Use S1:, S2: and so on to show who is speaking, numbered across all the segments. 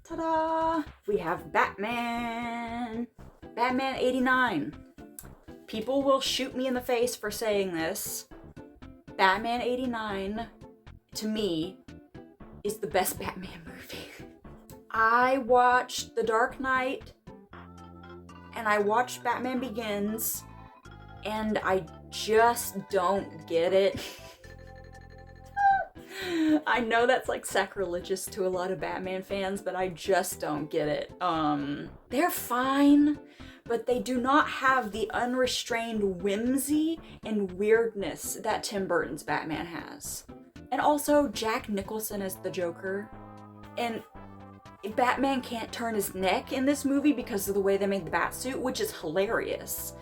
S1: Ta-da! We have Batman! Batman 89. People will shoot me in the face for saying this. Batman 89, to me, is the best Batman movie. I watched The Dark Knight, and I watched Batman Begins, and I just don't get it. I know that's like sacrilegious to a lot of Batman fans, but I just don't get it. They're fine, but they do not have the unrestrained whimsy and weirdness that Tim Burton's Batman has. And also, Jack Nicholson as the Joker. And Batman can't turn his neck in this movie because of the way they made the Batsuit, which is hilarious.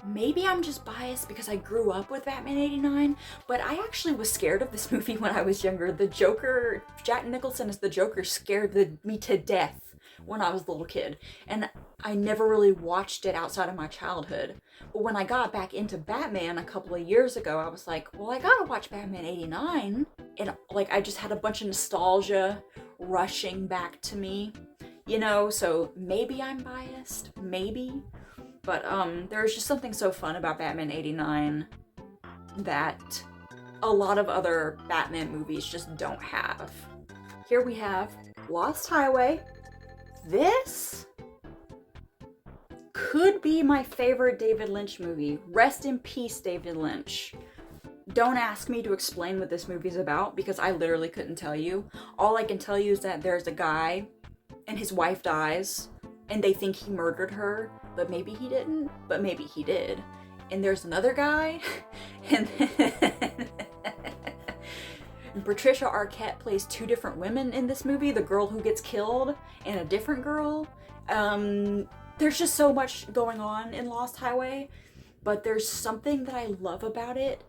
S1: Maybe I'm just biased because I grew up with Batman 89, but I actually was scared of this movie when I was younger. The Joker, Jack Nicholson as the Joker, scared me to death when I was a little kid. And I never really watched it outside of my childhood. But when I got back into Batman a couple of years ago, I was like, well, I gotta watch Batman 89. And like, I just had a bunch of nostalgia rushing back to me, you know? So maybe I'm biased, maybe. But there's just something so fun about Batman 89 that a lot of other Batman movies just don't have. Here we have Lost Highway. This could be my favorite David Lynch movie. Rest in peace, David Lynch. Don't ask me to explain what this movie's about because I literally couldn't tell you. All I can tell you is that there's a guy and his wife dies and they think he murdered her, but maybe he didn't, but maybe he did. And there's another guy, and Patricia Arquette plays two different women in this movie, the girl who gets killed and a different girl. There's just so much going on in Lost Highway, but there's something that I love about it,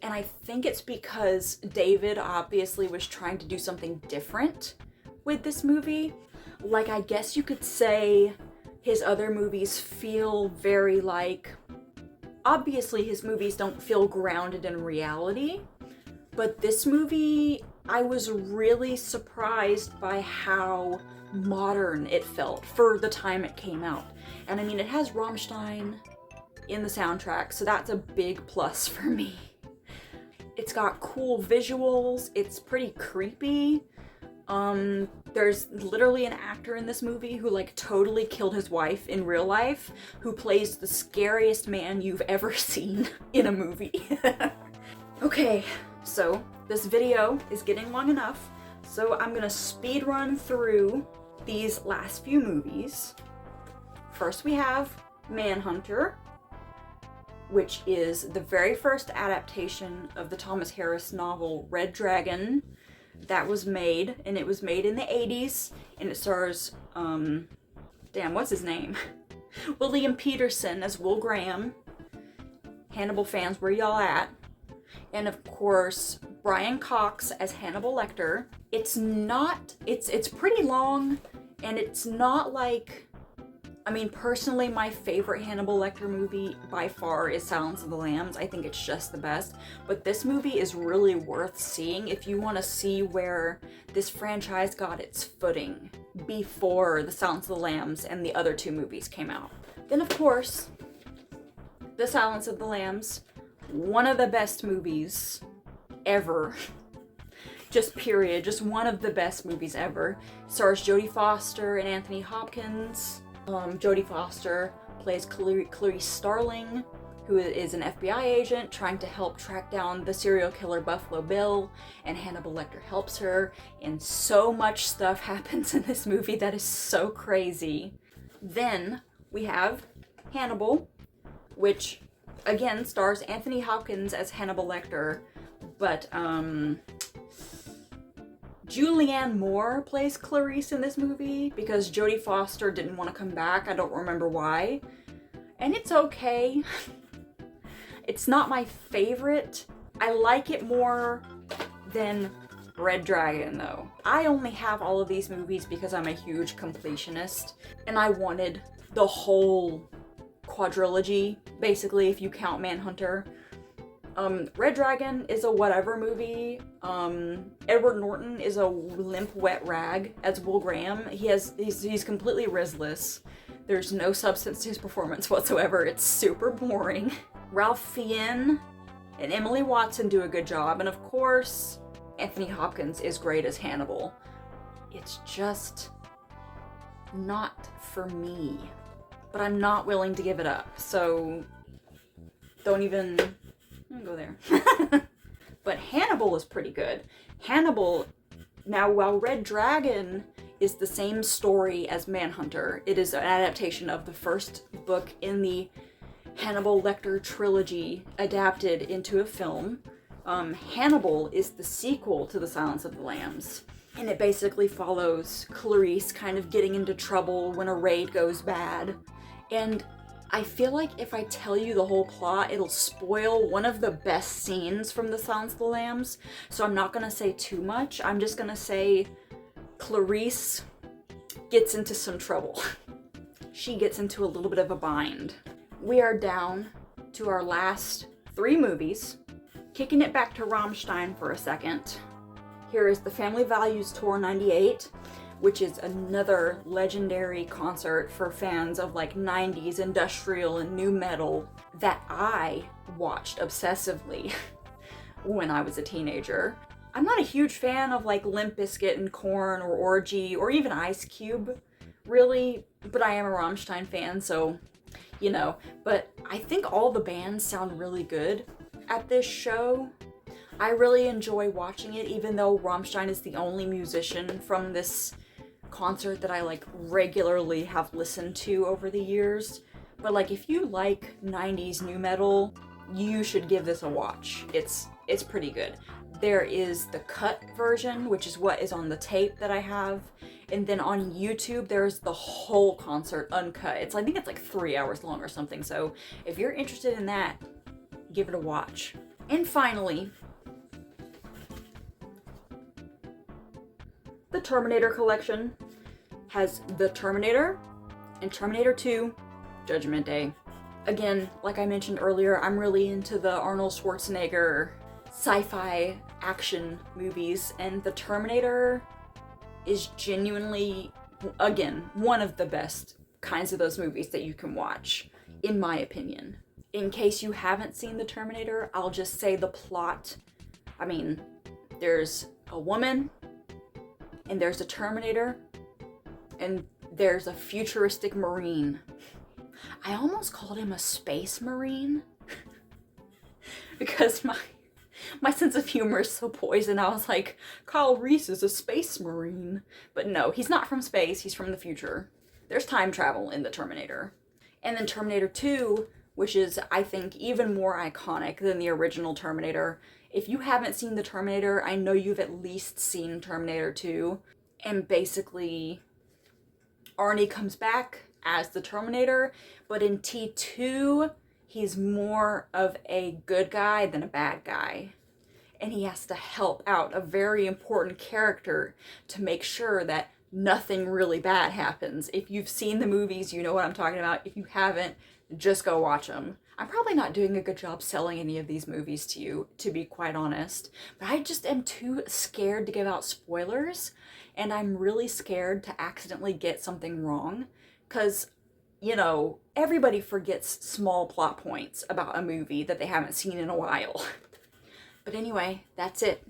S1: and I think it's because David obviously was trying to do something different with this movie. Like, I guess you could say his other movies feel very like... Obviously, his movies don't feel grounded in reality, but this movie, I was really surprised by how modern it felt for the time it came out. And I mean, it has Rammstein in the soundtrack, so that's a big plus for me. It's got cool visuals, it's pretty creepy. There's literally an actor in this movie who like totally killed his wife in real life, who plays the scariest man you've ever seen in a movie. Okay, so this video is getting long enough, so I'm gonna speed run through these last few movies. First we have Manhunter, which is the very first adaptation of the Thomas Harris novel Red Dragon that was made, and it was made in the 80s, and it stars, what's his name? William Peterson as Will Graham. Hannibal fans, where y'all at? And of course, Brian Cox as Hannibal Lecter. It's pretty long, and it's not like, I mean, personally, my favorite Hannibal Lecter movie by far is Silence of the Lambs. I think it's just the best. But this movie is really worth seeing if you want to see where this franchise got its footing before the Silence of the Lambs and the other two movies came out. Then, of course, The Silence of the Lambs, one of the best movies ever. Just period. Just one of the best movies ever. Stars Jodie Foster and Anthony Hopkins. Jodie Foster plays Clarice Starling, who is an FBI agent trying to help track down the serial killer Buffalo Bill, and Hannibal Lecter helps her, and so much stuff happens in this movie that is so crazy. Then we have Hannibal, which again stars Anthony Hopkins as Hannibal Lecter, but Julianne Moore plays Clarice in this movie because Jodie Foster didn't want to come back. I don't remember why. And it's okay. It's not my favorite. I like it more than Red Dragon, though. I only have all of these movies because I'm a huge completionist, and I wanted the whole quadrilogy, basically, if you count Manhunter. Red Dragon is a whatever movie. Edward Norton is a limp wet rag as Will Graham. He's completely rizless. There's no substance to his performance whatsoever. It's super boring. Ralph Fiennes and Emily Watson do a good job, and of course, Anthony Hopkins is great as Hannibal. It's just not for me. But I'm not willing to give it up, so don't even go there. But Hannibal is pretty good. Hannibal, now while Red Dragon is the same story as Manhunter, it is an adaptation of the first book in the Hannibal Lecter trilogy adapted into a film. Hannibal is the sequel to The Silence of the Lambs. And it basically follows Clarice kind of getting into trouble when a raid goes bad. And I feel like if I tell you the whole plot, it'll spoil one of the best scenes from The Silence of the Lambs. So I'm not going to say too much. I'm just going to say Clarice gets into some trouble. She gets into a little bit of a bind. We are down to our last 3 movies. Kicking it back to Rammstein for a second. Here is the Family Values Tour 98, which is another legendary concert for fans of like 90s industrial and new metal that I watched obsessively when I was a teenager. I'm not a huge fan of like Limp Bizkit and Korn or Orgy or even Ice Cube, really, but I am a Rammstein fan, so, you know. But I think all the bands sound really good at this show. I really enjoy watching it, even though Rammstein is the only musician from this concert that I like regularly have listened to over the years. But like, if you like 90s new metal, you should give this a watch. It's pretty good. There is the cut version, which is what is on the tape that I have. And then on YouTube, there's the whole concert uncut. I think it's like 3 hours long or something. So if you're interested in that, give it a watch. And finally, the Terminator collection has The Terminator and Terminator 2 Judgment Day. Again, like I mentioned earlier, I'm really into the Arnold Schwarzenegger sci-fi action movies, and The Terminator is genuinely, again, one of the best kinds of those movies that you can watch, in my opinion. In case you haven't seen The Terminator, I'll just say the plot. I mean, there's a woman, and there's a Terminator, and there's a futuristic Marine. I almost called him a space Marine because my sense of humor is so poisoned. I was like, Kyle Reese is a space Marine. But no, he's not from space, he's from the future. There's time travel in the Terminator. And then Terminator 2, which is, I think, even more iconic than the original Terminator. If you haven't seen the Terminator, I know you've at least seen Terminator 2. And basically, Arnie comes back as the Terminator, but in T2, he's more of a good guy than a bad guy. And he has to help out a very important character to make sure that nothing really bad happens. If you've seen the movies, you know what I'm talking about. If you haven't, just go watch them. I'm probably not doing a good job selling any of these movies to you, to be quite honest. But I just am too scared to give out spoilers. And I'm really scared to accidentally get something wrong. Because, you know, everybody forgets small plot points about a movie that they haven't seen in a while. But anyway, that's it.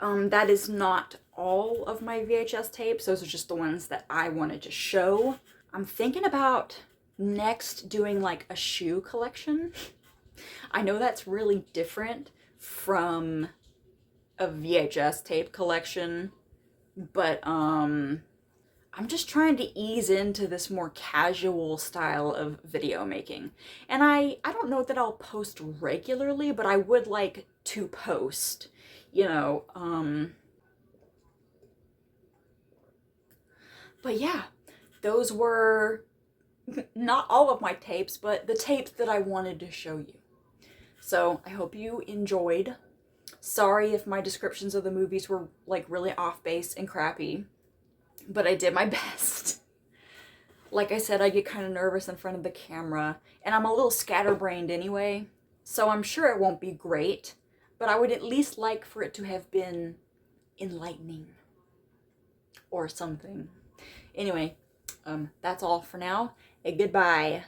S1: That is not all of my VHS tapes. Those are just the ones that I wanted to show. I'm thinking about next doing like a shoe collection. I know that's really different from a VHS tape collection, but I'm just trying to ease into this more casual style of video making. And I don't know that I'll post regularly, but I would like to post, you know, but yeah, those were not all of my tapes, but the tapes that I wanted to show you. So I hope you enjoyed. Sorry if my descriptions of the movies were like really off base and crappy, but I did my best. Like I said, I get kind of nervous in front of the camera, and I'm a little scatterbrained anyway, So I'm sure it won't be great, but I would at least like for it to have been enlightening or something. Anyway, that's all for now. Goodbye.